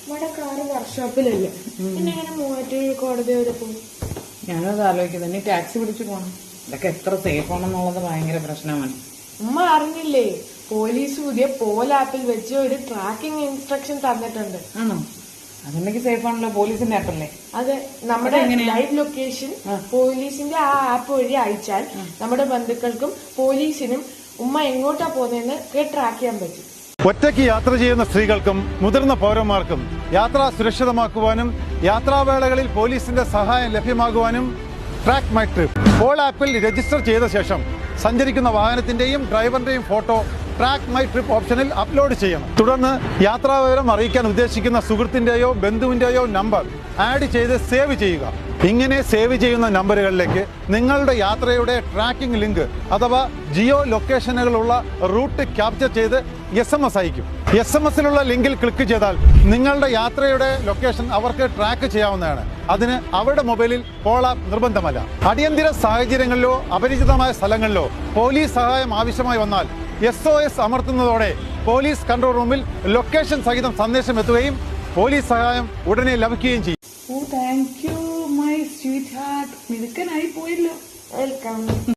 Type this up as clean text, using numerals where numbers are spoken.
നമ്മുടെ കാറ് വർക്ക്ഷോപ്പിലല്ലേ, പിന്നെ എങ്ങനെ മൂവാറ്റുപുഴ കോടതി വരെ പോകും? ഞാനത് ആലോചിക്കുന്നത് ഇനി ടാക്സി പിടിച്ചു പോകണം. ഇതൊക്കെ എത്ര സേഫ് ആണെന്നുള്ളത് ഭയങ്കര പ്രശ്നമാണ്. ഉമ്മ അറിഞ്ഞില്ലേ, പോലീസ് പുതിയ പോൽ ആപ്പിൽ വെച്ച് ഒരു ട്രാക്കിംഗ് ഇൻസ്ട്രക്ഷൻ തന്നിട്ടുണ്ട്. ആണോ? അതുണ്ടെങ്കിൽ സേഫ് ആണല്ലോ, പോലീസിന്റെ ആപ്പല്ലേ? അതെ, നമ്മുടെ ലൈവ് ലൊക്കേഷൻ പോലീസിന്റെ ആ ആപ്പ് വഴി അയച്ചാൽ നമ്മുടെ ബന്ധുക്കൾക്കും പോലീസിനും ഉമ്മ എങ്ങോട്ടാ പോകുന്നതെന്ന് ട്രാക്ക് ചെയ്യാൻ പറ്റും. ഒറ്റയ്ക്ക് യാത്ര ചെയ്യുന്ന സ്ത്രീകൾക്കും മുതിർന്ന പൗരന്മാർക്കും യാത്ര സുരക്ഷിതമാക്കുവാനും യാത്രാവേളകളിൽ പോലീസിന്റെ സഹായം ലഭ്യമാകുവാനും ട്രാക്ക് മൈ ട്രിപ്പ് പോൾ ആപ്പിൽ രജിസ്റ്റർ ചെയ്ത ശേഷം സഞ്ചരിക്കുന്ന വാഹനത്തിന്റെയും ഡ്രൈവറിന്റെയും ഫോട്ടോ ട്രാക്ക് മൈ ട്രിപ്പ് ഓപ്ഷനിൽ അപ്ലോഡ് ചെയ്യണം. തുടർന്ന് യാത്രാവിവരം അറിയിക്കാൻ ഉദ്ദേശിക്കുന്ന സുഹൃത്തിന്റെയോ ബന്ധുവിന്റെയോ നമ്പർ ആഡ് ചെയ്ത് സേവ് ചെയ്യുക. ഇങ്ങനെ സേവ് ചെയ്യുന്ന നമ്പറുകളിലേക്ക് നിങ്ങളുടെ യാത്രയുടെ ട്രാക്കിംഗ് ലിങ്ക് അഥവാ ജിയോ ലൊക്കേഷനുകളുള്ള റൂട്ട് ക്യാപ്ചർ ചെയ്ത് SMS അയക്കും. SMS-ലുള്ള ലിങ്കിൽ ക്ലിക്ക് ചെയ്താൽ നിങ്ങളുടെ യാത്രയുടെ ലൊക്കേഷൻ അവർക്ക് ട്രാക്ക് ചെയ്യാവുന്നതാണ്. അതിന് അവരുടെ മൊബൈലിൽ പോൾ ആപ്പ് നിർബന്ധമല്ല. അടിയന്തര സാഹചര്യങ്ങളിലോ അപരിചിതമായ സ്ഥലങ്ങളിലോ പോലീസ് സഹായം ആവശ്യമായി വന്നാൽ SOS അമർത്തുന്നതോടെ പോലീസ് കൺട്രോൾ റൂമിൽ ലൊക്കേഷൻ സഹിതം സന്ദേശം എത്തുകയും പോലീസ് സഹായം ഉടനെ ലഭിക്കുകയും ചെയ്യും. Oh thank you my sweetheart, മിടുക്കനായി പോയല്ലോ. വെൽക്കം.